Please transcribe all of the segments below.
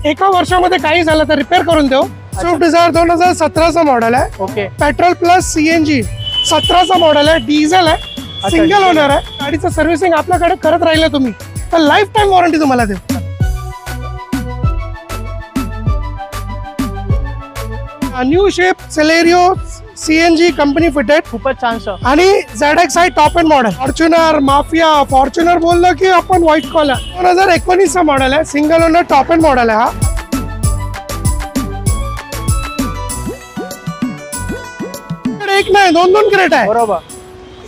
एका वर्षामध्ये काही झालं तर रिपेअर करून देऊ। स्विफ्ट डिझायर 2017चा मॉडेल आहे। ओके, पेट्रोल प्लस सीएनजी 17चा मॉडेल आहे, डिझेल आहे, सिंगल ओनर आहे। गाडीचं सर्व्हिसिंग आपल्याकडे करत राहिलं तुम्ही तर लाईफ टाइम वॉरंटी तुम्हाला देऊ। New shape Celerio CNG company fitted, खूपच छान सर। आणि ZXi top end model. Fortuner mafia, Fortuner बोललो की आपण व्हाईट कॉलर 2019चा मॉडेल आहे, single owner top end model आहे। हा एक नाही दोन क्रेट आहे बरोबर।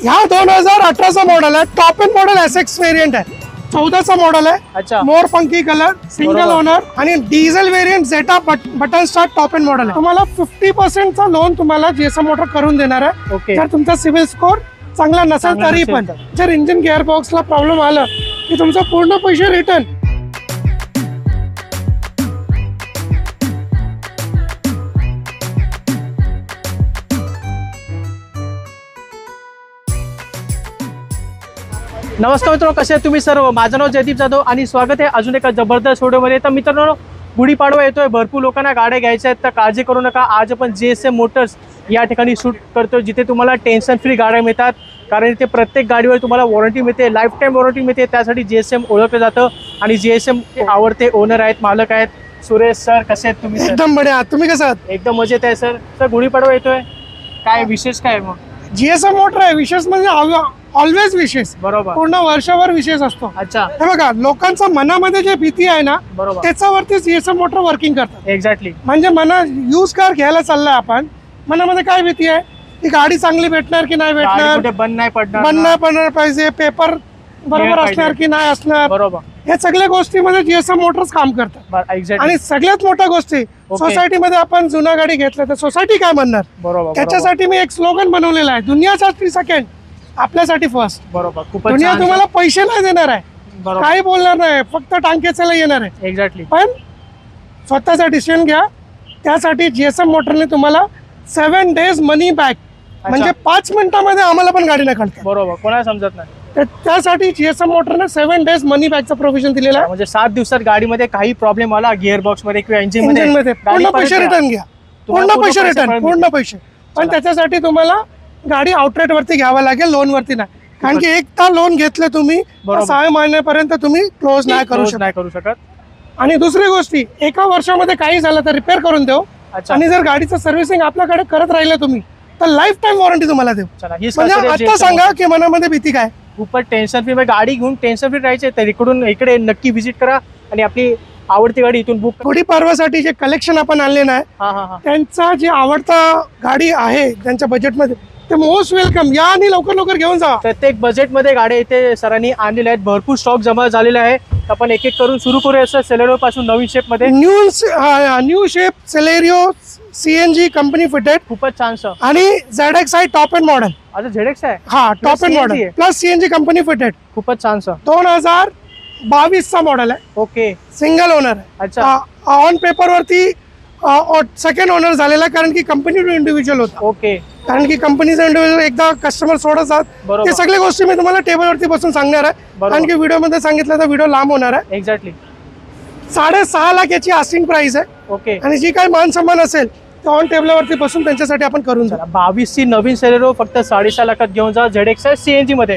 ह्या 2018चा मॉडेल आहे, top end model SX variant आहे। 14चा मॉडेल आहे, अच्छा, मोर पंकी कलर, सिंगल ओनर आणि diesel variant Zeta button start top end model आहे। तुम्हाला 50% लोन तुम्हाला जीएसएम मोटर करून देणार आहे। ओके, जर तुमचा सिव्हिल स्कोर चांगला नसेल तरी पण जर इंजिन गिअर बॉक्सला प्रॉब्लेम आला की तुमचा पूर्ण पैसे रिटर्न। नमस्कार मित्रांनो, कसे आहेत तुम्ही सर्व? माझं नाव जयदीप जाधव आणि स्वागत आहे अजून एका जबरदस्त व्हिडिओमध्ये। तर मित्रांनो, गुढीपाडवा येतोय, भरपूर लोकांना गाड्या घ्यायच्या आहेत, तर काळजी करू नका। आज आपण जीएसएम मोटर्स या ठिकाणी शूट करतो, जिथे तुम्हाला टेन्शन फ्री गाड्या मिळतात, कारण इथे प्रत्येक गाडीवर तुम्हाला वॉरंटी मिळते, लाईफ टाईम वॉरंटी मिळते। त्यासाठी जीएसएम ओळखलं जातं आणि जीएसएम आवडते ओनर आहेत, मालक आहेत सुरेश सर। कसे आहेत तुम्ही? एकदम बढिया, तुम्ही कसं आहात? एकदम मजेत आहे सर। सर, गुढीपाडवा येतोय, काय विशेष काय मग? जीएसएम मोटर आहे, विशेष म्हणजे ऑलवेज विशेष, बरोबर, पूर्ण वर्षभर विशेष असतो। अच्छा, हे बघा, लोकांच्या मनामध्ये जे भीती आहे ना, बरोबर, त्याच्यावरती जीएसएम मोटर वर्किंग करतात। एक्झॅक्टली, म्हणजे यूज कार घ्यायला चाललाय आपण, मनामध्ये काय भीती आहे की गाडी चांगली भेटणार की नाही भेटणार, बंद नाही पडणार पाहिजे, पेपर बरोबर असणार की नाही असणार, बरोबर, या सगळ्या गोष्टीमध्ये जीएसएम मोटर्स काम करतात। आणि सगळ्यात मोठ्या गोष्टी, सोसायटीमध्ये आपण जुना गाडी घेतला तर सोसायटी काय म्हणणार, बरोबर, त्याच्यासाठी मी एक स्लोगन बनवलेला आहे, दुनियासाठी सेकंड, आपल्यासाठी फर्स्ट। बरोबर, दुनिया तुम्हाला पैसे नाही देणार आहे, काही बोलणार नाही, फक्त टांकेचाला येणार आहे, एक्झॅक्टली, पण स्वतःचा डिसिजन घ्या। त्यासाठी जीएसएम मोटरने तुम्हाला 7 days मनी बॅक, म्हणजे 5 मिनिटांमध्ये आम्हाला पण गाडी नाही काढता, बरोबर, कोणाला समजत नाही, तर त्यासाठी जीएसएम मोटरने 7 days मनी बॅकचा प्रोव्हिजन दिलेला आहे। म्हणजे 7 दिवसात गाडीमध्ये काही प्रॉब्लेम आला, गिअर बॉक्स मध्ये किंवा इंजिन मध्ये पूर्ण पैसे रिटर्न घ्या, पूर्ण पैसे रिटर्न, पूर्ण पैसे। पण त्याच्यासाठी तुम्हाला गाडी आउटलेट वरती घ्यावं लागेल, लोन वरती नाही, कारण की एकदा लोन घेतलं तुम्ही 6 महिन्यापर्यंत तुम्ही क्लोज नाही करू शकत। आणि दुसरी गोष्टी, एका वर्षामध्ये काही झालं तर रिपेअर करून देऊ, आणि जर गाडीचं सर्व्हिसिंग आपल्याकडे करत राहिलं तुम्ही तर लाईफ टाइम वॉरंटी तुम्हाला देऊ। म्हणजे आता सांगा की मनामध्ये भीती काय? खूपच टेन्शन फ्री, गाडी घेऊन टेन्शन फ्री राहायचे तर इकडे नक्की व्हिजिट करा आणि आपली आवडती गाडी इथून बुक। गुढीपाडव्यासाठी जे कलेक्शन आपण आणले नाही, त्यांचा जे आवडता गाडी आहे त्यांच्या बजेटमध्ये, ते मोस्ट वेलकम या आणि लवकर घेऊन जा। प्रत्येक बजेटमध्ये गाड्या इथे सरांनी आणलेल्या आहेत, भरपूर स्टॉक जमा झालेला आहे। आपण एक एक करून सुरू करूया सर। सेलेरियो पासून नवीन शेप मध्ये, new shape Celerio CNG company fitted, खूपच छान सर, आणि ZXi टॉप एंड मॉडेल। आता ZX आहे, हा top end model plus CNG company fitted, खूपच छान सर। 2022चा मॉडेल आहे, ओके, सिंगल ओनर आहे। अच्छा, ऑन पेपर वरती सेकंड ओनर झालेला, कारण की कंपनी टू इंडिव्हिज्युअल होता, ओके, कारण की कंपनीचा इंडिव्हिज्युअल एकदा कस्टमर सोडतात, ते सगळ्या गोष्टी मी तुम्हाला टेबलवरती बसून सांगणार आहे, कारण की व्हिडिओ मध्ये सांगितलं तर व्हिडिओ लांब होणार आहे। एक्झॅक्टली, 6.5 लाख याची आस्किंग प्राइस आहे, ओके, आणि जी काही मान सन्मान असेल ते ऑन टेबलवरती बसून त्यांच्यासाठी आपण करून जाऊ। 22ची नवीन सेलेरियो फक्त 6.5 लाखात घेऊन जा, ZXi सीएनजी मध्ये।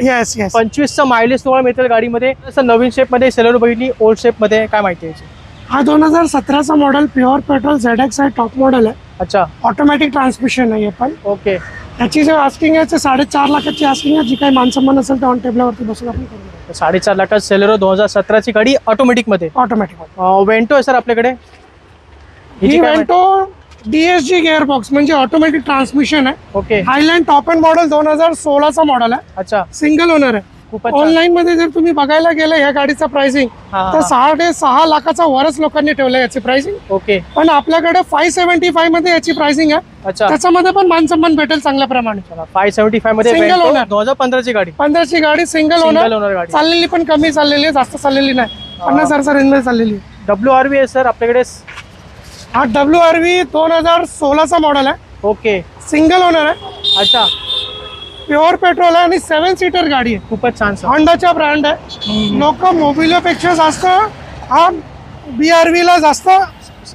25चा मायलेज तुम्हाला मिळेल गाडीमध्ये। नवीन शेप मध्ये सेलेरियो बघितली, ओल्ड शेप मध्ये काय माहिती आहे? हा 2017चा model, pure petrol ZXi top model आहे। अच्छा, ऑटोमॅटिक ट्रान्समिशन आहे पण, ओके, याची जो आस्किंग आहे 4.5 लाखाची आस्किंग आहे, जी काही मान सन्मान असेल ते ऑन टेबलवरती बसून आपण करू। 4.5 लाखात सेलेरियो 2017ची गाडी, ऑटोमॅटिक मध्ये। वेंटो आहे सर आपल्याकडे, ही वेंटो DSG गिअर बॉक्स म्हणजे ऑटोमॅटिक ट्रान्समिशन आहे, okay, Highline top end model 2016चा मॉडेल आहे। अच्छा, सिंगल ओनर आहे। ऑनलाईन मध्ये जर तुम्ही बघायला गेलं या गाडीचा प्राइसिंग तर 6.5 लाखाचा वरच लोकांनी ठेवलं याची प्राइसिंग, ओके, पण आपल्याकडे 575 मध्ये याची प्राइसिंग आहे। अच्छा, त्याच्यामध्ये पण मान सन्मान भेटेल चांगल्या प्रमाणे। 575 मध्ये सिंगल ओनर, 2015ची गाडी, 15ची गाडी, सिंगल ओनर, चाललेली पण कमी चाललेली, जास्त चाललेली नाही, 50,000चा रेंज मध्ये चाललेली। WRV आहे सर आपल्याकडे, हा WRV 2016चा मॉडेल आहे, ओके, सिंगल ओनर आहे। अच्छा, प्युअर पेट्रोल आहे आणि 7 सीटर गाडी आहे, खूपच छान, होंडाचा ब्रँड आहे। लोक मोबिलिओ पेक्षा जास्त हा BRV ला जास्त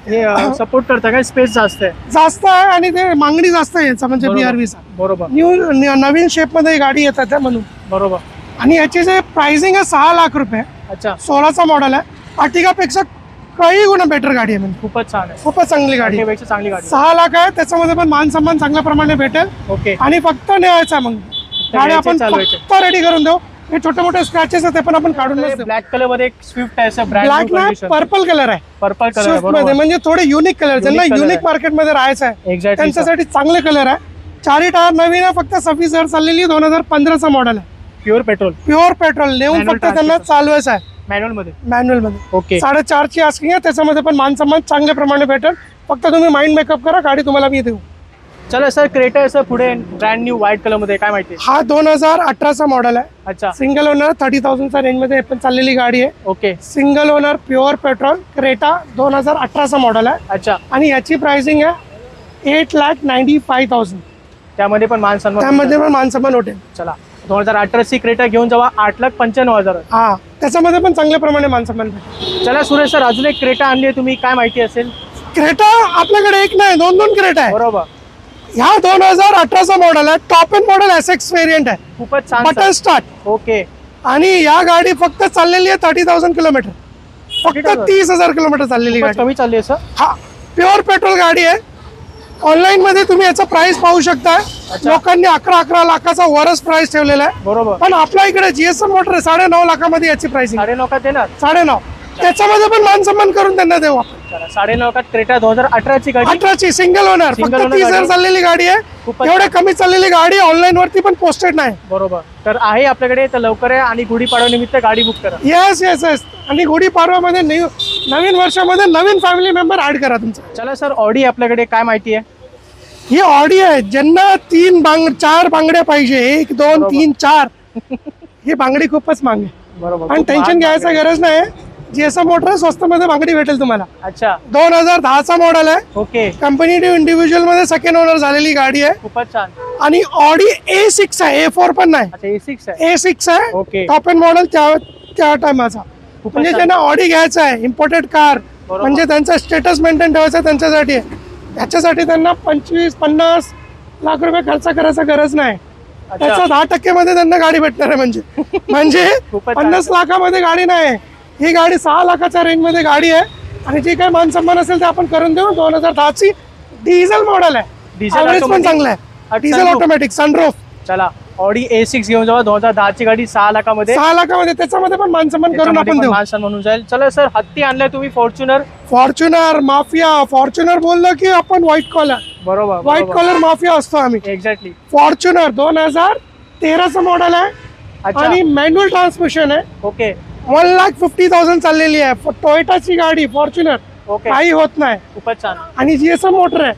हे सपोर्ट करता काय, स्पेस जास्त आहे. जास्त आहे आणि ते मागणी जास्त आहे याचा, म्हणजे बरोबर. BRV चा बरोबर नवीन शेप मध्ये गाडी येतात त्या म्हणून. बरोबर. आणि याची जे प्राइसिंग आहे 6 लाख रुपये, अच्छा 16चा मॉडेल आहे. अर्टिगापेक्षा काही गुणा बेटर गाडी आहे, म्हणजे खूपच छान आहे. खूपच चांगली गाडी आहे. पेक्षा चांगली गाडी. 6 लाख आहे, त्याच्यामध्ये पण मान सन्मान चांगल्या प्रमाणे भेटेल. ओके. आणि फक्त न्यायचा मग गाडी आपण चालवायचे. फक्त रेडी करून देऊ. हे छोटे मोठे स्क्रॅचेस आहेत ते पण आपण काढून देऊ. ब्लॅक कलर मध्ये एक स्विफ्ट आहे, असं ब्रँड ब्लॅक ना पर्पल कलर आहे पर्पल कलर स्विफ्ट मध्ये, म्हणजे थोडे युनिक कलर, ज्यांना color युनिक आहे. मार्केट मध्ये राहायचं आहे एक्झॅक्टली त्यांच्यासाठी चांगले कलर आहे. 4 टायर नवीन आहे, फक्त 26,000 चाललेली, 2015चा मॉडेल आहे. प्युअर पेट्रोल प्युअर पेट्रोल नेऊन Manual फक्त त्यांना transmission. चालवायचं आहे मॅन्युअल मध्ये. मॅन्युअल मध्ये. ओके. 4.5ची आस्किंग आहे, त्याच्यामध्ये पण मान सन्मान चांगल्या प्रमाणे भेटेल. फक्त तुम्ही माइंड मेकअप करा, गाडी तुम्हाला मी देऊ. चला सर, क्रेटा सर पुढे ब्रँड न्यू व्हाईट कलर मध्ये, काय माहिती? हा 2018चा मॉडेल आहे. अच्छा सिंगल ओनर, 30,000चा रेंज मध्ये पण चाललेली गाडी आहे. Okay. Single owner pure petrol Creta 2018चा मॉडेल आहे. अच्छा. आणि याची प्राइसिंग आहे 8,95,000. त्यामध्ये पण मान सन्मान. त्यामध्ये पण मानसन्मान होते. चला 2018ची क्रेटा घेऊन जावा 8,95,000. हा, त्याच्यामध्ये पण चांगल्या प्रमाणे मानसन्मान भेटेल. चला सुरेश सर, अजून एक क्रेटा आणली आहे तुम्ही, काय माहिती असेल? क्रेटा आपल्याकडे एक नाही, 2 क्रेटा आहे. बरोबर. ह्या 2018चा मॉडेल आहे, top end model SX variant आहे, खूपच छान बटन sir. स्टार्ट. ओके. आणि या गाडी फक्त चाललेली आहे 30,000 किलोमीटर, फक्त 30,000? 30,000 किलोमीटर चाललेली खूपच गाडी. कमी चालली आहे सर. हा प्युअर पेट्रोल गाडी आहे. ऑनलाईन मध्ये तुम्ही याचा प्राइस पाहू शकता. लोकांनी 11 लाखाचा वरच प्राइस ठेवलेला आहे, बरोबर. पण आपल्या इकडे GSM मोटर 9.5 लाखामध्ये याची प्राइसिंग. 9.5 देणार. 9.5. त्याच्यामध्ये पण मान सन्मान करून त्यांना देऊ आपण. चला 9.5 क्रेटा 2018ची गाडी. 18ची सिंगल ओनर, फक्त Single owner 30,000 गाडी. चाललेली गाडी आहे. खूपच एवढे कमी चाललेली गाडी ऑनलाईन वरती पण पोस्टेड नाही. बरोबर. तर आहे आपल्याकडे, तर लवकर आहे आणि गुढीपाडवा निमित्त गाडी बुक करा. Yes yes yes. आणि गुढीपाडवामध्ये नवीन वर्षामध्ये नवीन फॅमिली मेंबर ऍड करा तुमचा. चला सर, ऑडी आपल्याकडे, काय माहिती आहे? ही ऑडी आहे, ज्यांना 4 बांगड्या पाहिजे, 1 2 3 4 ही बांगडी खूपच मागणी. बरोबर. आणि खूप टेन्शन महाग घ्यायचं आहे. गरज नाही. GSM मोटर स्वस्त मध्ये बांगडी भेटेल तुम्हाला. अच्छा 2010चा मॉडेल आहे. ओके. कंपनी इंडिव्हिज्युअल मध्ये सेकंड ओनर झालेली गाडी आहे. खूपच छान. आणि ऑडी A6 आहे, A4 पण नाही, अच्छा A6 आहे. A6 आहे. ओके. टॉप एंड मॉडेल त्या टायमाचा. खूपच म्हणजे छान. ज्यांना ऑडी घ्यायचा आहे, इम्पोर्टेड कार, बरोबर. म्हणजे त्यांचा स्टेटस मेंटेन ठेवायचा त्यांच्यासाठी आहे. याच्यासाठी त्यांना 25-50 लाख रुपये खर्च करायचा गरज नाही. अच्छा. त्याचा 10% मध्ये त्यांना गाडी भेटणार आहे. म्हणजे खूपच 50 लाखामध्ये गाडी नाही, ही गाडी 6 लाखाच्या रेंज मध्ये गाडी आहे. आणि जे काही मान सन्मान असेल ते आपण करून देऊ. 2010ची डिझेल मॉडेल आहे, Diesel ॲव्हरेज पण automatic. चांगला आहे. अच्छा, डिझेल sunroof. Automatic sunroof. चला ऑडी A6 घेऊन जावा 2010ची गाडी 6 लाखामध्ये. 6 लाखामध्ये, त्याच्यामध्ये पण मान सन्मान करून त्याच्यामध्ये आपण पण देऊ. मानसन्मान म्हणून जाईल. चला सर, हत्ती आणलाय तुम्ही, फॉर्च्युनर. Fortuner mafia. फॉर्च्युनर बोललं की आपण व्हाईट कॉलर, बरोबर. व्हाईट कॉलर माफिया असतो आम्ही. एक्झॅक्टली. फॉर्च्युनर 2013चा मॉडेल आहे. अच्छा. आणि मॅन्युअल ट्रान्समिशन आहे. ओके. 1,50,000 चाललेली आहे. टोयोटाची गाडी फॉर्च्युनर, ओके. काही होत नाही. खूपच छान. आणि GSM मोटर आहे,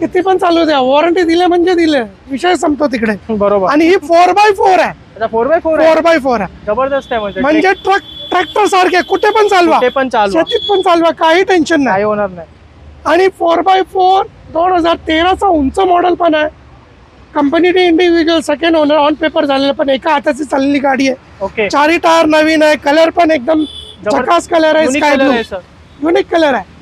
किती पण चालू द्या, वॉरंटी दिले म्हणजे दिले, विषय संपतो तिकडे. बरोबर. आणि ही 4x4 आहे. आता 4x4 आहे. 4x4 आहे, जबरदस्त आहे. म्हणजे ट्रॅक्टर सारखे कुठे पण चालवा, ते पण चालू, शेतीत पण चालवा, काही टेन्शन नाही. काही होणार नाही. आणि 4x4 2013चा उंच मॉडेल पण आहे. Company individual second owner, on paper झालेलं, पण एका हाताची चाललेली गाडी आहे. ओके. 4 टायर नवीन आहे. कलर पण एकदम झकास कलर आहे, Unique स्काय color ब्लू, आहे सर. युनिक कलर आहे.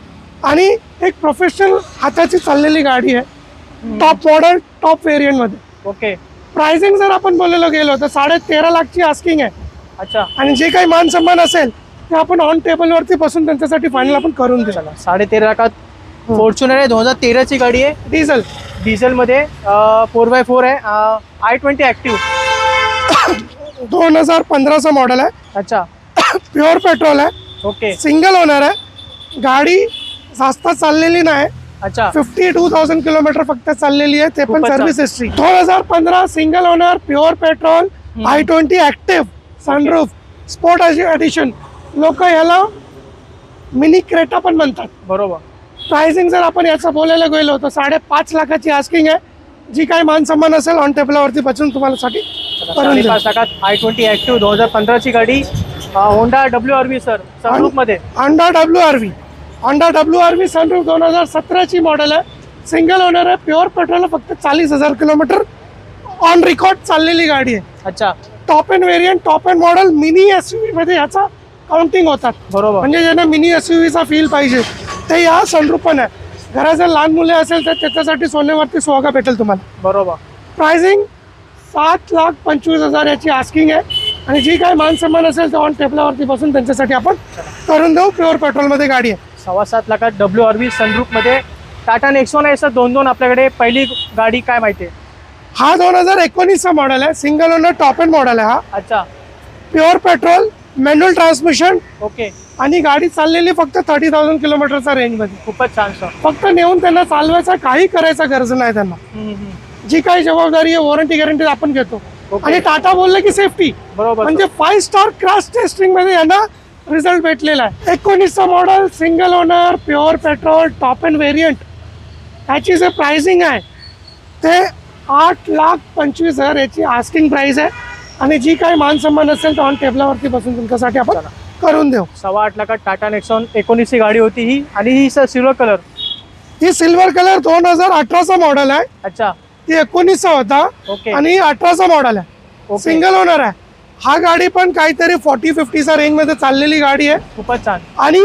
आणि एक प्रोफेशनल हाताची चाललेली गाडी आहे, टॉप मॉडेल, टॉप व्हेरियंट मध्ये. ओके. प्राइसिंग जर आपण बोलायला गेलो तर 13.5 लाखची आस्किंग आहे. अच्छा. आणि जे काही मान सन्मान असेल ते आपण ऑन टेबल वरती बसून त्यांच्यासाठी फायनल आपण करून देऊ. 13.5 लाखात फॉर्च्युनर आहे, 2013ची गाडी आहे. डिझेल, डिझेल मध्ये 4x4 आहे. i20 active. 2015चा मॉडेल आहे. अच्छा. प्युअर पेट्रोल आहे. ओके. सिंगल ओनर आहे. गाडी जास्त चाललेली नाही, अच्छा. 52,000 किलोमीटर फक्त चाललेली आहे, ते पण खूपच service history. 2015 single owner, pure petrol, i20 active, sunroof, sport addition. लोक याला मिनी क्रेटा पण म्हणतात. बरोबर. प्राइसिंग जर आपण याचं बोलायला गेलो तर 5.5 लाखाची आस्किंग आहे. जी काही मान सन्मान असेल ऑन टेबलावरती बसून तुम्हाला साठी करून देऊ. 5.5 लाखात i20 ऍक्टिव्ह 2015ची गाडी. होंडा WRV सर, सनरूफ मध्ये. होंडा WRV सनरूफ 2017ची मॉडेल आहे. सिंगल ओनर आहे, प्युअर पेट्रोल, फक्त 40,000 किलोमीटर ऑन रेकॉर्ड चाललेली गाडी आहे. अच्छा. Top end variant, top end model, mini SUV मध्ये याचा काउंटिंग होतात. बरोबर. म्हणजे ज्यांना मिनी SUVचा फील पाहिजे ते या सनरूफ पण आहे. घरात जर लहान मुले असेल तर त्याच्यासाठी सोन्यावरती सुहागा भेटेल तुम्हाला. बरोबर. प्राइसिंग 7,25,000 याची आस्किंग आहे. आणि जी काय मान सन्मान असेल तर ऑन टेबलावरती बसून त्यांच्यासाठी आपण करून देऊ. प्युअर पेट्रोलमध्ये गाडी आहे. 7.25 लाखात WRV सनरूफमध्ये टाटा नेक्सॉन आहे सर. 2 आपल्याकडे. पहिली गाडी काय माहिती आहे? हा 2019चा मॉडेल आहे. Single owner top end model आहे हा. अच्छा. Pure petrol, manual transmission. Okay. आणि गाडी चाललेली फक्त 30,000 किलोमीटरचा रेंजमध्ये. खूपच छान सर. फक्त नेऊन त्यांना चालवायचा, काही करायचा गरज नाही त्यांना. जी काही जबाबदारी आहे वॉरंटी गॅरंटी आपण घेतो. आणि टाटा बोलले की सेफ्टी. बरोबर. म्हणजे 5 स्टार क्रॅश टेस्टिंग मध्ये यांना रिझल्ट भेटलेला आहे. 19चा model, single owner, pure petrol, top end variant. याची जे प्राइसिंग आहे ते 8,25,000 याची आस्किंग प्राइस आहे. आणि जी काही मान सन्मान असेल तर ऑन टेबलावरती बसून तुमच्यासाठी आपण करून देऊ. 8.25 लाखात टाटा नेक्सॉन 19ची गाडी होती ही. आणि ही सर सिल्वर कलर. ही सिल्वर कलर 2018चा मॉडेल आहे. अच्छा. ती 19चा होता. ओके. आणि 18चा मॉडेल आहे. ओके. सिंगल ओनर आहे. हा गाडी पण काहीतरी 40-50चा रेंज मध्ये चाललेली गाडी आहे. खूपच छान. आणि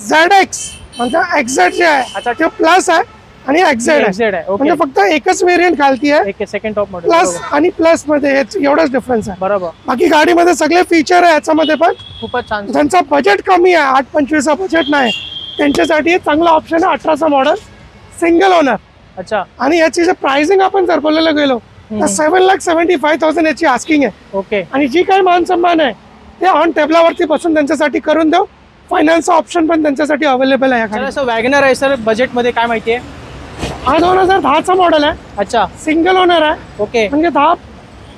ZX म्हणजे XZ जे आहे ते प्लस आहे आणि XZ आहे. XZ आहे. ओके. म्हणजे फक्त एकच व्हेरियंट खालती आहे. एक सेकंड टॉप मॉडेल. प्लस आणि प्लस मध्ये एवढाच डिफरन्स आहे. बरोबर. बाकी गाडीमध्ये सगळे फीचर आहे याच्यामध्ये. पण खूपच छान. ज्यांचा बजेट कमी आहे, 8,25,000चा बजेट नाही, त्यांच्यासाठी एक चांगला ऑप्शन आहे 18चा मॉडेल, सिंगल ओनर. अच्छा. आणि याची जे प्राइसिंग आपण जर बोलायला गेलो तर 7,75,000 याची आस्किंग आहे. ओके. आणि जी काही मान सन्मान आहे ते ऑन टेबलावरती बसून त्यांच्यासाठी करून देऊ. फायनान्सचा ऑप्शन पण त्यांच्यासाठी अवेलेबल आहे. सर असं वॅगनर आहे सर, बजेटमध्ये काय माहिती आहे? हा 2010चा मॉडेल आहे. अच्छा. सिंगल ओनर आहे. ओके. म्हणजे 10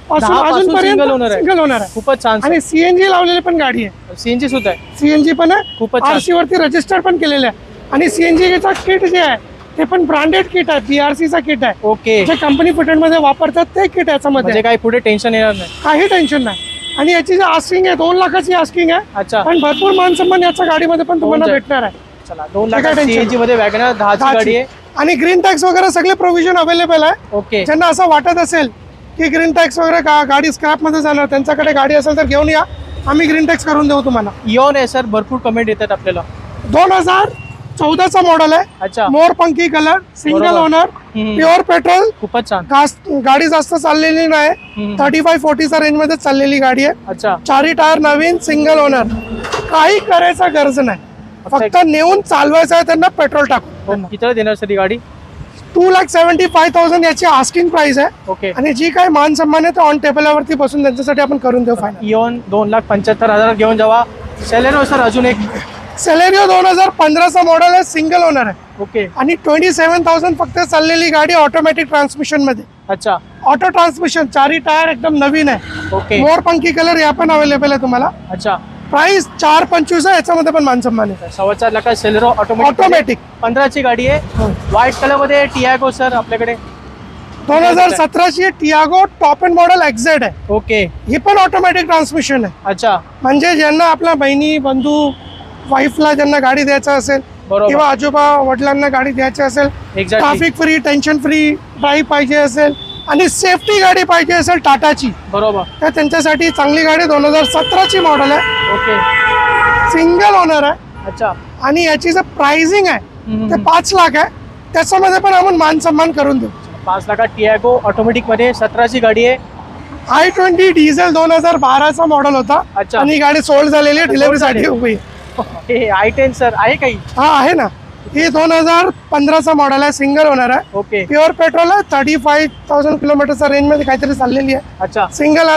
पासून 10 पासून अजूनपर्यंत सिंगल ओनर आहे. सिंगल ओनर आहे. खूपच छान. आणि CNG लावलेली पण गाडी आहे. CNG सुद्धा आहे. CNG पण आहे. खूपच छान. RC वरती रजिस्टर पण केलेलं आहे. आणि CNGचा किट जे आहे ते पण ब्रँडेड किट आहे. BRCचा किट आहे. ओके. जे कंपनी फिटेड मध्ये वापरतात ते किट याच्यामध्ये म्हणजे काही पुढे टेन्शन येणार नाही. काही टेन्शन नाही. आणि याची जी आस्किंग आहे 2 लाखाची आस्किंग आहे. अच्छा. पण भरपूर मान सन्मान याच्या गाडीमध्ये पण तुम्हाला जाईल. भेटणार आहे. चला 2 लाख CNG मध्ये वॅगनर 10ची गाडी आहे. आणि ग्रीन टॅक्स वगैरे सगळे प्रोव्हिजन अवेलेबल आहे. ओके. ज्यांना असं वाटत असेल की ग्रीन टॅक्स वगैरे गाडी स्क्रॅप मध्ये जाणार, त्यांच्याकडे गाडी असेल तर घेऊन या, आम्ही ग्रीन टॅक्स करून देऊ तुम्हाला. इऑन आहे सर, भरपूर कमेंट येतात आपल्याला. 2014चा मॉडेल आहे. अच्छा. मोर पंकी कलर, सिंगल बरोबर. Owner, pure petrol. खूपच छान. गाडी जास्त चाललेली नाही. 35-40चा रेंज मध्ये चाललेली गाडी आहे. अच्छा. 4 टायर नवीन, सिंगल ओनर. काही करायचा गरज नाही, फक्त नेऊन चालवायचं आहे त्यांना, पेट्रोल टाकून. किती देणार सर ही गाडी? 2,75,000 याची आस्किंग प्राइस आहे. ओके. आणि जी काही मान सन्मान आहे ते ऑन टेबलावरती बसून त्यांच्यासाठी आपण करून देऊ. फायनल इऑन 2,75,000 घेऊन जावा. सेलेनो सर अजून एक. सेलेरिओ 2015चा मॉडेल आहे. सिंगल ओनर आहे. ओके. आणि 27,000 फक्त चाललेली गाडी, ऑटोमॅटिक ट्रान्समिशन मध्ये. अच्छा. ऑटो ट्रान्समिशन, 4 टायर एकदम नवीन आहे. ओके. मोर पंकी कलर या पण अवेलेबल आहे तुम्हाला. अच्छा. प्राइस 4,25,000 आहे. याच्यामध्ये पण मान सन्मान आहे. 4.25 लाखात सेलेरो ऑटोमॅटिक 15ची गाडी आहे. व्हाईट कलर मध्ये टियागो सर आपल्याकडे. 2017ची Tiago top end model XZ आहे. ओके. ही पण ऑटोमॅटिक ट्रान्समिशन आहे. अच्छा. म्हणजे ज्यांना आपल्या बहिणी, बंधू, वाईफला ज्यांना गाडी द्यायचं असेल किंवा आजोबा वडिलांना गाडी द्यायची असेल, traffic free, tension free drive पाहिजे असेल आणि सेफ्टी गाडी पाहिजे असेल टाटाची, बरोबर, तर त्यांच्यासाठी चांगली गाडी 2017ची मॉडेल आहे. ओके. सिंगल ओनर आहे. अच्छा. आणि याची जे प्राइसिंग आहे ते 5 लाख आहे. त्याच्यामध्ये पण आपण मान सन्मान करून देऊ. 5 लाखात टियागो ऑटोमॅटिक मध्ये 17ची गाडी आहे. i20 डिझेल 2012चा मॉडेल होता. अच्छा. आणि ही गाडी सोल्ड झालेली आहे, डिलिव्हरीसाठी उभी. i10 सर आहे काही? हा आहे ना. ही 2015चा मॉडेल आहे. सिंगल ओनर आहे. ओके. प्युअर पेट्रोल आहे. 35,000 किलोमीटरचा रेंज मध्ये काहीतरी चाललेली आहे. अच्छा. सिंगल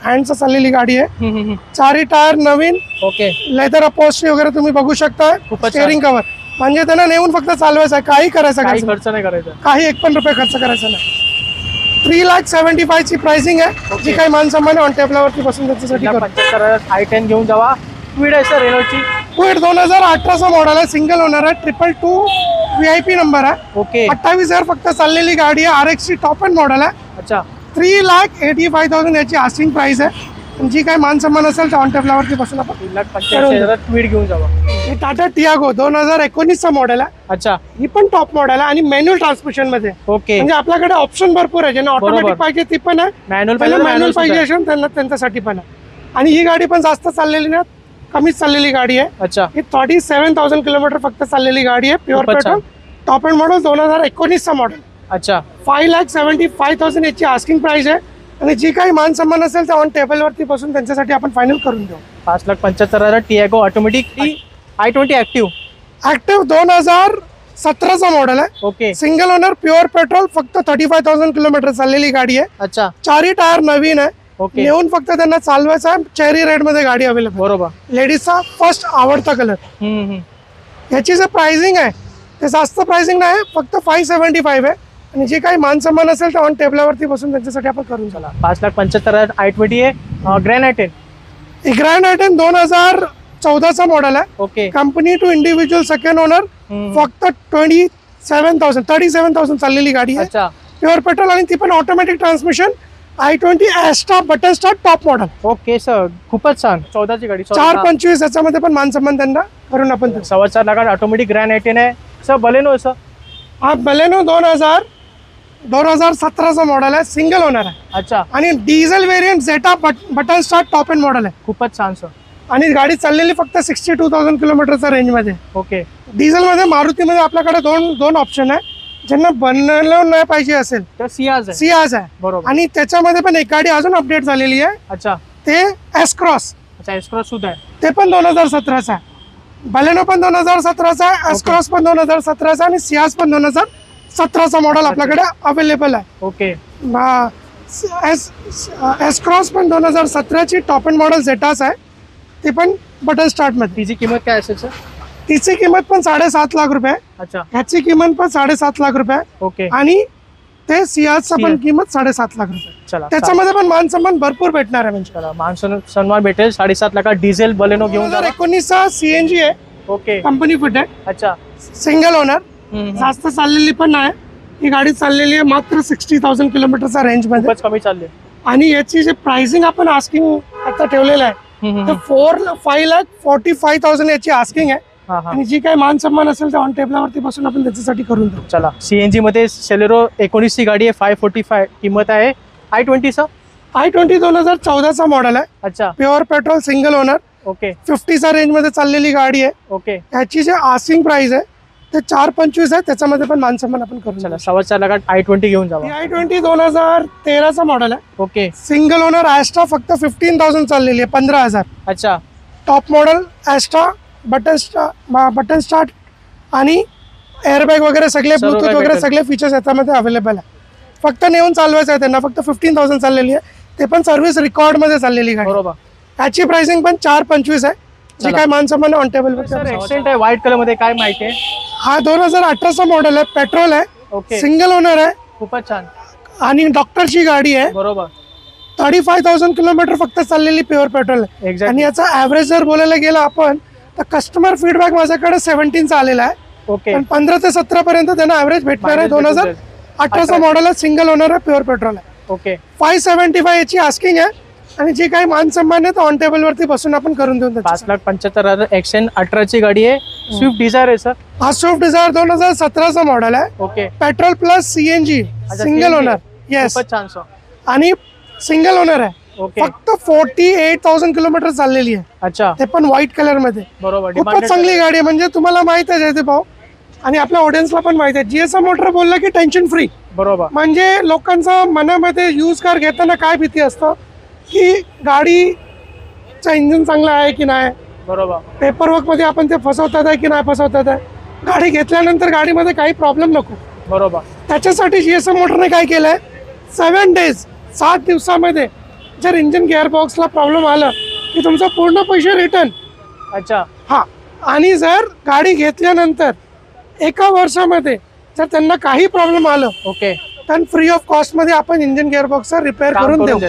हँडचा चाललेली गाडी आहे. 4 टायर नवीन. ओके. लेदर अपॉस्ट्री वगैरे तुम्ही बघू शकता. Steering cover. म्हणजे त्यांना नेऊन फक्त चालवायचं आहे, काही करायचं काही खर्च नाही करायचा, काही 1 पण रुपये खर्च करायचा नाही. 3,75,000 ची प्राइसिंग आहे. जी काही मान सन्मान ऑन टेबलावरती बसून त्याच्यासाठी 75,000 i10 घेऊन जावा. क्विड आहे सर रेनॉल्टची. क्विड 2018चा मॉडेल आहे. सिंगल ओनर आहे. 222 VIP नंबर आहे. ओके. 28,000 फक्त चाललेली गाडी आहे. RX ची टॉप एंड मॉडेल आहे. अच्छा. 3,85,000 याची आस्किंग प्राइस आहे. जी काही मान सन्मान असेल तर ऑन टेबलावरती बसून आपण 3,85,000 क्विड घेऊन जावा. हे टाटा टियागो 2019चा मॉडेल आहे. अच्छा. ही पण टॉप मॉडेल आहे आणि मॅन्युअल ट्रान्समिशन मध्ये. ओके. म्हणजे आपल्याकडे ऑप्शन भरपूर आहे. ज्यांना ऑटोमॅटिक पाहिजे ती पण आहे, मॅन्युअल मॅन्युअल पाहिजे असेल त्यांना त्यांच्यासाठी पण आहे. आणि ही गाडी पण जास्त चाललेली ना, कमीच चाललेली गाडी आहे. अच्छा. ही 37,000 किलोमीटर फक्त चाललेली गाडी आहे. प्युअर खूपच पेट्रोल, टॉप एंड मॉडेल, 2019चा मॉडेल. अच्छा. 5,75,000 याची आस्किंग प्राइस आहे. आणि जी काही मान सन्मान असेल ते ऑन टेबल वरती बसून त्यांच्यासाठी आपण फायनल करून देऊ. 5,75,000 Tiago automatic i20 Active. Active 2017चा मॉडेल आहे. Okay. Single owner, pure petrol, फक्त 35,000 किलोमीटर चाललेली गाडी आहे. अच्छा. चारही टायर नवीन आहे. ओके. नेऊन फक्त त्यांना चालवायचं आहे. चेरी रेड मध्ये गाडी अवेलेबल. बरोबर. लेडीजचा फर्स्ट आवडता कलर. याची जे प्राइसिंग आहे ते जास्त प्राइसिंग नाही, फक्त 575 आहे. आणि जे काही मान सन्मान असेल ते ऑन टेबलावरती बसून त्यांच्यासाठी आपण करून चला. 5,75,000 i20 आहे. Grand i10. ग्रँड i10 2014चा मॉडेल आहे. Okay. Company to individual second owner, फक्त 37,000 चाललेली गाडी आहे. अच्छा. प्युअर पेट्रोल आणि ती पण automatic transmission. i20 Asta button start top model. Okay sir, खूपच छान. 14ची गाडी. 425 याच्यामध्ये पण मान सन्मान त्यांना करून आपण देऊ. 4.25 लाखात ऑटोमॅटिक ग्रँड i10 आहे. Sir Baleno sir. हा बलेनो 2017चा मॉडेल आहे. सिंगल ओनर आहे. अच्छा. आणि diesel variant Zeta button start top end model आहे. खूपच छान सर. आणि गाडी चाललेली फक्त 62,000 किलोमीटरच्या रेंजमध्ये. ओके. डिझेलमध्ये मारुतीमध्ये आपल्याकडे दोन ऑप्शन आहे. ज्यांना बनवलं नाही पाहिजे असेल तर सियाज आहे. बरोबर. आणि त्याच्यामध्ये पण एक गाडी अजून अपडेट झालेली आहे. अच्छा. ते एस क्रॉस. अच्छा, एस क्रॉस सुद्धा आहे. ते पण 2017चा आहे. बलेनो पण 2017चा आहे. एस क्रॉस पण 2017चा आणि सियाज पण 2017चा मॉडेल आपल्याकडे अवेलेबल आहे. ओके. एस क्रॉस पण 2017ची टॉप एंड मॉडेल झेटाच आहे. ती पण बटन स्टार्ट मध्ये. तिची किंमत काय असेल सर? तिची किंमत पण 7.5 लाख रुपये. अच्छा. ह्याची किंमत पण 7.5 लाख रुपये. ओके. आणि ते सियाजचा पण किंमत 7.5 लाख रुपये. चला, त्याच्यामध्ये पण मान सन्मान भरपूर भेटणार आहे. म्हणजे चला, मान सन्मान भेटेल. 7.5 लाखात डिझेल बलेनो घेऊन जा. 2019चा CNG आहे. ओके. Company fitted. अच्छा. सिंगल ओनर, जास्त चाललेली पण नाही. ही गाडी चाललेली आहे मात्र 60,000 किलोमीटरचा रेंज मध्ये. खूपच कमी चालले. आणि याची जे प्राइसिंग आपण आस्किंग आता ठेवलेलं आहे तर 5,45,000 याची आस्किंग आहे. आणि जी काही मान सन्मान असेल ते ऑन टेबलावरती बसून आपण त्याच्यासाठी करून देऊ. चला, CNG मध्ये सेलेरो 19 ची गाडी आहे. 545 किंमत आहे. i20 चा. i20 2014चा मॉडेल आहे. अच्छा. Pure petrol, single owner. Okay. 50चा रेंज मध्ये चाललेली गाडी आहे. ओके. याची जे आस्किंग प्राइस आहे ते 425 आहे. त्याच्यामध्ये पण मान सन्मान आपण करून. चला, 4.25 लाखात i20 घेऊन जावा. i20 2013चा मॉडेल आहे. ओके. सिंगल ओनर ॲस्ट्रा, फक्त 15,000 चाललेली आहे. 15,000. अच्छा. टॉप मॉडेल ॲस्ट्रा, बटन स्टार्ट आणि एअरबॅग वगैरे सगळे, ब्लूटूथ वगैरे सगळे फीचर्स याच्यामध्ये अवेलेबल आहे. फक्त नेऊन चालवायचं आहे त्यांना. फक्त 15,000 चाललेली आहे. ते पण सर्व्हिस रेकॉर्ड मध्ये चाललेली गाडी. बरोबर. याची प्राइसिंग पण 425 आहे. जे काय मान सन्मान ऑन टेबल. एक्सेंट आहे व्हाईट कलर मध्ये, काय माहिती आहे? हा 2018चा मॉडेल आहे. पेट्रोल आहे. ओके. सिंगल ओनर आहे. खूपच छान. आणि डॉक्टरची गाडी आहे. बरोबर. 35,000 किलोमीटर फक्त चाललेली प्युअर पेट्रोल आहे. आणि याचा ॲव्हरेज जर बोलायला गेला आपण तर कस्टमर फीडबॅक माझ्याकडे 17चा आलेला आहे. ओके. पण 15 ते 17 पर्यंत त्यांना ॲव्हरेज भेटणार आहे. 2018चा मॉडेल आहे. सिंगल ओनर आहे. प्युअर पेट्रोल आहे. ओके. 575 याची आस्किंग आहे. आणि जे काही मान सन्मान आहे ऑन टेबल वरती बसून आपण करून देऊ. 5,75,000 एक्सेंट 18ची गाडी आहे. स्विफ्ट डिझायर आहे सर. हा स्विफ्ट डिझायर 2017चा मॉडेल आहे. Okay. Petrol plus CNG, single owner. Yes. खूपच छान सर. आणि सिंगल ओनर आहे. ओके. फक्त 48,000 किलोमीटर चाललेली आहे. अच्छा. ते पण व्हाईट कलर मध्ये. बरोबर. खूपच चांगली गाडी आहे. म्हणजे तुम्हाला माहित आहे जयदीप भाऊ आणि आपल्या ऑडियन्सला पण माहित आहे, GSM मोटर बोललं की टेन्शन फ्री. बरोबर. म्हणजे लोकांचा मनामध्ये यूज कार घेताना काय भीती असतं की गाडीचं इंजिन चांगलं आहे की नाही. बरोबर. पेपरवर्क मध्ये आपण ते फसवतात आहे की नाही फसवतात आहे. गाडी घेतल्यानंतर गाडीमध्ये काही प्रॉब्लेम नको. बरोबर. त्याच्यासाठी GSM मोटरने काय केलंय, 7 डेज 7 दिवसामध्ये जर इंजिन गिअर बॉक्सला प्रॉब्लेम आलं की तुमचं पूर्ण पैसे रिटर्न. अच्छा. हा. आणि जर गाडी घेतल्यानंतर 1 वर्षामध्ये जर त्यांना काही प्रॉब्लेम आलं, ओके, तर फ्री ऑफ कॉस्ट मध्ये आपण इंजिन गिअर बॉक्स रिपेअर करून देऊ.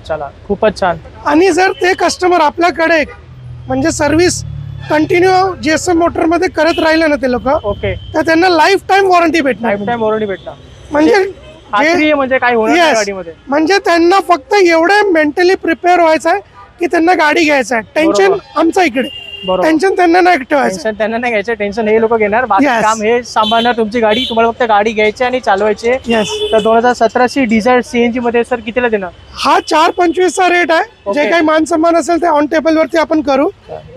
चला, खूपच छान. आणि जर ते कस्टमर आपल्याकडे म्हणजे सर्व्हिस कंटिन्यू GSM मोटर मध्ये करत राहिले ना ते लोक, ओके, तर त्यांना लाईफ टाइम वॉरंटी भेटणार. लाईफ टाइम वॉरंटी भेटणार. म्हणजे म्हणजे काय होणार नाही गाडीमध्ये. म्हणजे त्यांना फक्त एवढे मेंटली प्रिपेअर व्हायचं आहे की त्यांना गाडी घ्यायचं आहे. टेन्शन आमचं इकडे. बरोबर. टेन्शन त्यांना नाही ठेवायचं. टेन्शन त्यांना नाही घ्यायचं, टेन्शन हे लोक घेणार, बाकी Yes. काम हे सांभाळणार तुमची गाडी. तुम्हाला फक्त गाडी घ्यायची आणि चालवायची आहे. येस. तर 2017 डिझायर सीएनजी मध्ये सर कितीला देणार? हा 425चा रेट आहे. Okay. जे काही मान सन्मान असेल ते ऑन टेबल वरती आपण करू.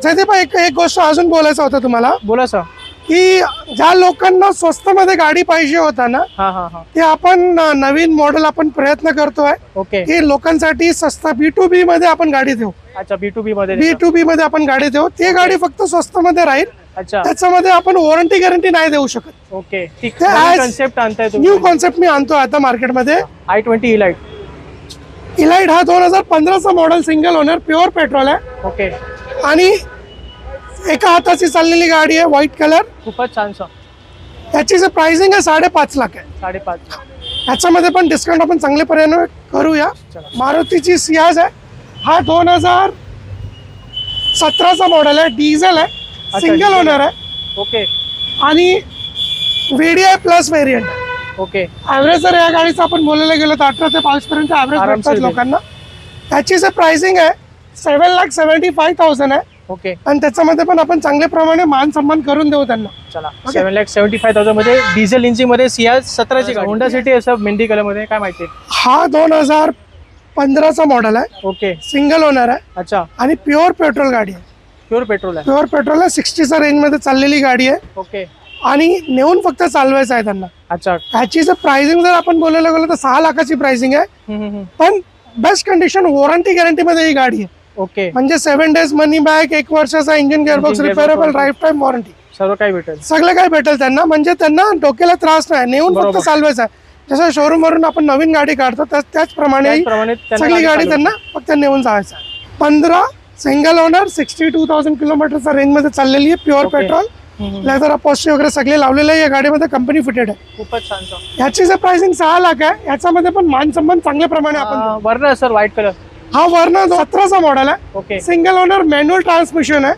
जयदीप एक गोष्ट अजून बोलायचं होतं तुम्हाला, बोला सर. की ज्या लोकांना स्वस्त मध्ये गाडी पाहिजे होता ना, हा हा हा. ते आपण नवीन मॉडेल आपण प्रयत्न करतोय ओके. की लोकांसाठी सस्ता B2B मध्ये आपण गाडी देऊ. अच्छा, B2B मध्ये. B2B मध्ये आपण गाडी देऊ. ती गाडी फक्त स्वस्त मध्ये राहील. अच्छा. त्याच्यामध्ये आपण वॉरंटी गॅरंटी नाही देऊ शकत. ओके, ठीक. ते आज कन्सेप्ट आणताय न्यू तुम्ही. कॉन्सेप्ट मी आणतो आता मार्केटमध्ये. i20 Elite. इलाइट हा 2015चा model, single owner, pure petrol आहे ओके. आणि एका हाताची चाललेली गाडी आहे, व्हाईट कलर. खूपच छान सर. याची जे प्राइसिंग आहे 5.5 लाख आहे. 5.5. याच्यामध्ये पण डिस्काउंट आपण चांगले पर्याय करूया. चला. मारुतीची सियाज आहे. हा 2017चा मॉडेल आहे, डिझेल आहे, सिंगल diesel. ओनर आहे ओके. आणि VDI प्लस व्हेरियंट आहे. ओके. ॲव्हरेज जर या गाडीचं आपण बोलायला गेलो तर 18 ते 22 पर्यंत ॲव्हरेज आरामशीर भेटतात लोकांना. त्याची जे प्राइसिंग आहे 7,75,000 आहे. ओके. आणि त्याच्यामध्ये पण आपण चांगल्या प्रमाणे मान सन्मान करून देऊ त्यांना. चला. 7,75,000 मध्ये डिझेल इंजिन मध्ये सियाज 17ची गाडी. होंडा सिटी असं मेंढी कलर मध्ये, काय माहिती? हा 2015चा मॉडेल आहे, ओके. सिंगल ओनर आहे अच्छा. आणि प्युअर पेट्रोल गाडी आहे. प्युअर पेट्रोल आहे. प्युअर पेट्रोल आहे, 60च्या रेंज मध्ये चाललेली गाडी आहे ओके. आणि नेऊन फक्त चालवायचं आहे त्यांना. अच्छा. ह्याची जर प्राइसिंग जर आपण बोलायला गेलो तर 6 लाखाची प्राइसिंग आहे. पण बेस्ट कंडिशन वॉरंटी गॅरंटी मध्ये ही गाडी आहे. ओके. म्हणजे 7 days मनी बॅक, 1 वर्षाचा engine gearbox Engine रिपेअरेबल, gearbox, life time warranty, सर्व काही भेटेल. सगळं काही भेटेल त्यांना. म्हणजे त्यांना डोक्याला त्रास नाही, नेऊन बरोबर. फक्त चालवायचं आहे. जसं शोरूम वरून आपण नवीन गाडी काढतो त्याचप्रमाणे त्याचप्रमाणे त्यांना सगळी गाडी चालवायची. त्यांना फक्त नेऊन जायचं आहे. 15 सिंगल ओनर, 62,000 किलोमीटरचा रेंज मध्ये चाललेली आहे, pure Okay. Petrol, leather upholstery वगैरे सगळे लावलेले आहे. या गाडीमध्ये कंपनी फिटेड आहे. खूपच छान सर. याची जे प्राइसिंग 6 लाख आहे. याच्यामध्ये पण मान सन्मान चांगल्या प्रमाणे आपण देऊ. वर्ण सर व्हाईट कलर. हा वर्ण 17चा मॉडेल आहे, okay. Single owner, manual transmission आहे,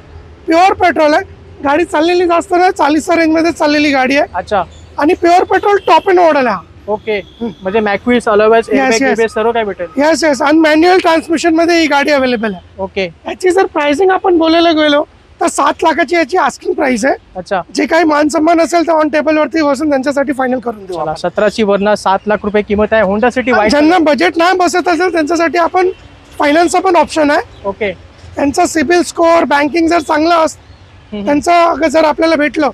प्युअर पेट्रोल आहे. गाडी चाललेली जास्त नाही, 40च्या रेंज मध्ये चाललेली गाडी आहे अच्छा. आणि pure petrol top end model आहे. ओके. म्हणजे मॅक्विस, अलॉयज, Yes, yes. सर्व काही भेटेल. Yes yes. आणि मॅन्युअल ट्रान्समिशन मध्ये ही गाडी अवेलेबल आहे. ओके. याची जर प्राइसिंग आपण बोलायला गेलो तर 7 लाखाची याची आस्किंग प्राइस आहे. अच्छा. जे काही मान सन्मान असेल तर ऑन टेबल वरती बसून त्यांच्यासाठी फायनल करून देऊ. चला. 17ची वर्ण 7 लाख रुपये किंमत आहे. Honda city white. ज्यांना बजेट नाही बसत असेल त्यांच्यासाठी आपण फायनान्सचा पण ऑप्शन आहे. ओके. त्यांचा सिबिल स्कोअर, बँकिंग जर चांगलं त्यांचं अगर जर आपल्याला भेटलं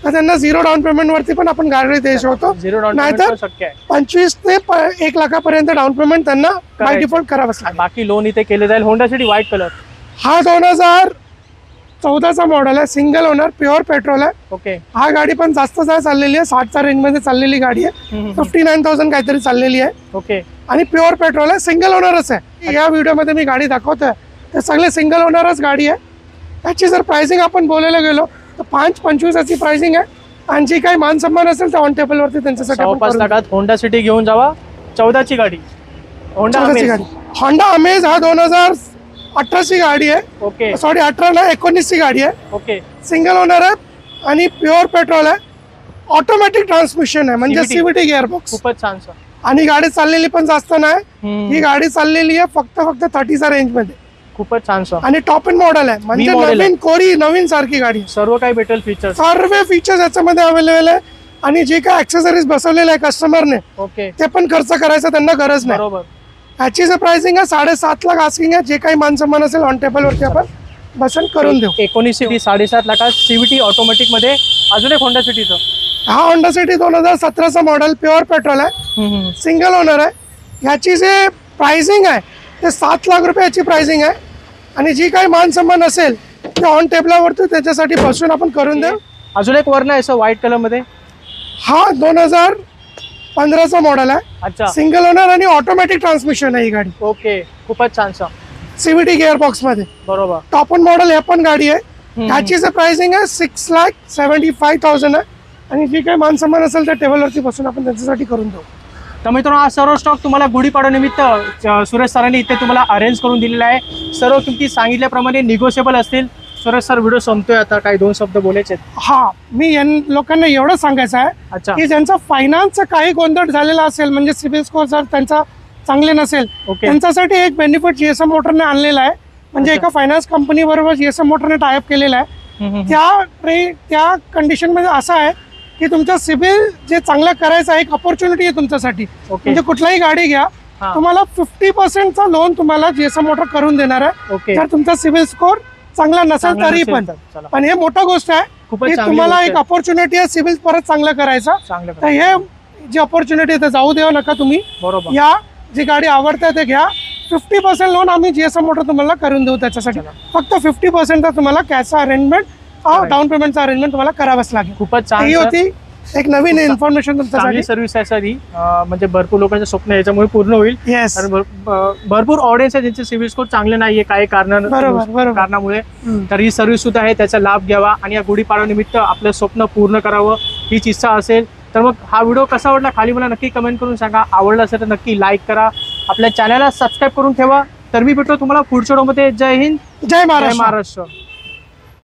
तर त्यांना 0 डाऊन पेमेंट वरती पण आपण गाडी देऊ शकतो. 0 डाऊन नाहीतर पेमेंट शक्य आहे. 25 ते 1 लाखापर्यंत डाऊन पेमेंट त्यांना बाय करायचं. डिफॉल्ट करावंच लागेल. बाकी लोन इथे केले जाईल. Honda city white colour. हा 2014चा मॉडेल आहे, सिंगल ओनर, प्युअर पेट्रोल आहे. ओके. हा गाडी पण जास्त चाललेली आहे, 60च्या रेंज मध्ये चाललेली गाडी आहे. 59,000 काहीतरी चाललेली आहे ओके. आणि प्युअर पेट्रोल आहे, सिंगल ओनरच आहे. या व्हिडिओमध्ये मी गाडी दाखवतोय ते सगळे सिंगल ओनरच गाडी आहे. याची जर प्राइसिंग आपण बोलायला गेलो तर 5.25 याची प्राइसिंग आहे. आणि जी काही मान सन्मान असेल तर ऑन टेबल वरती त्यांच्यासाठी आपण 5 करून लाखात होंडा सिटी घेऊन जावा. 14ची गाडी. होंडा 14ची अमेज. गाडी. होंडा अमेज हा 2018ची गाडी आहे. ओके. सॉरी 18 ना 19ची गाडी आहे. ओके. सिंगल ओनर आहे आणि प्युअर पेट्रोल आहे, ऑटोमॅटिक ट्रान्समिशन आहे, म्हणजे CVT. CVT gearbox. खूपच छान सर. आणि गाडी चाललेली पण जास्त नाही. ही गाडी चाललेली आहे फक्त 30च्या रेंज मध्ये खूपच छान सर. आणि टॉप एंड मॉडेल आहे, म्हणजे model आहे. नवीन कोरी, नवीन सारखी गाडी आहे. सर्व काही भेटेल फीचर्स. सर्व फीचर्स याच्यामध्ये अवेलेबल आहे. आणि जे काही ऍक्सेसरीज बसवलेले आहे कस्टमरने ओके. ते पण खर्च करायचा त्यांना गरज नाही. बरोबर. याची जर प्राइसिंग आहे 7.5 लाख आस्किंग आहे. जे काही मान सन्मान असेल ऑन टेबल वरती आपण बसून करून देऊ. 19 सिटी 7.5 लाखात सीव्हीटी ऑटोमॅटिक मध्ये. अजून एक होंडा सिटीचं. हा होंडा सिटी 2017चा मॉडेल, प्युअर पेट्रोल आहे, सिंगल ओनर आहे. ह्याची जे प्राइसिंग आहे ते 7 लाख रुपये याची प्राइसिंग आहे. आणि जी काही मान सन्मान असेल ते ऑन टेबलावरती त्याच्यासाठी बसून आपण करून देऊ. अजून एक वर्ण आहे सर व्हाईट कलर मध्ये. हा 2015चा मॉडेल आहे, अच्छा. सिंगल ओनर आणि ऑटोमॅटिक ट्रान्समिशन आहे ही गाडी, ओके. खूपच छान सर. सीव्हीटी गिअरबॉक्स मध्ये. बरोबर. टॉप एंड मॉडेल हे पण गाडी आहे. ह्याची जे प्राइसिंग आहे 6,75,000 आहे. आणि जी काही मान सन्मान असेल त्या टेबलवरती बसून आपण त्यांच्यासाठी करून देऊ. तर मित्रांनो हा सर्व स्टॉक तुम्हाला गुढीपाडवा निमित्त सुरेश सरांनी इथे तुम्हाला अरेंज करून दिलेला आहे. सर्व किमती सांगितल्याप्रमाणे निगोशिएबल असतील. सुरेश सर व्हिडिओ संपतोय आता, काही 2 शब्द बोलायचे आहेत. हा मी लोकांना एवढं सांगायचं आहे अच्छा. की ज्यांचा फायनान्सचा काही गोंधळ झालेला असेल, म्हणजे सिबिल स्कोर जर त्यांचा चांगले नसेल, ओके. त्यांच्यासाठी एक बेनिफिट जीएसएम मोटरने आणलेला आहे म्हणजे एका फायनान्स कंपनी बरोबर जीएसएम मोटरने टायअप केलेला आहे. त्या कंडिशन मध्ये असं आहे की तुमचं सिबिल जे चांगलं करायचं आहे, एक ऑपॉर्च्युनिटी आहे तुमच्यासाठी. म्हणजे कुठलाही गाडी घ्या, तुम्हाला 50% लोन तुम्हाला जीएसएम मोटर करून देणार आहे, जर तुमचा सिबिल स्कोर चांगला नसेल तरी पण हे मोठा गोष्ट आहे की तुम्हाला एक ऑपॉर्च्युनिटी आहे सिबिल परत चांगलं करायचं. तर हे जी ऑपॉर्च्युनिटी आहे जाऊ देऊ नका तुम्ही. या जी गाडी आवडते ते घ्या. 50% लोन आम्ही जीएसएम मोटर तुम्हाला करून देऊ. त्याच्यासाठी फक्त 50% तुम्हाला कॅशचा अरेंजमेंट, डाऊन पेमेंटचा अरेंजमेंट तुम्हाला करावंच लागेल. खूपच छान. ही होती एक नवीन इन्फॉर्मेशन तुमच्यासाठी. सर्व्हिस आहे सर ही, म्हणजे भरपूर लोकांचे स्वप्न याच्यामुळे पूर्ण होईल. भरपूर ऑडियन्स आहे ज्यांचे सिव्हिल स्कोर चांगले नाहीये काही कारणामुळे. तर ही सर्व्हिस सुद्धा आहे, त्याचा लाभ घ्यावा आणि या गुढीपाडवा निमित्त आपलं स्वप्न पूर्ण करावं हीच इच्छा असेल. तर मग हा व्हिडिओ कसा वाटला खाली मला नक्की कमेंट करून सांगा. आवडला असेल तर नक्की लाईक करा, आपल्या चॅनलला सबस्क्राईब करून ठेवा. तर मी भेटतो तुम्हाला पुढच्या व्हिडिओमध्ये. जय हिंद, जय महाराष्ट्र.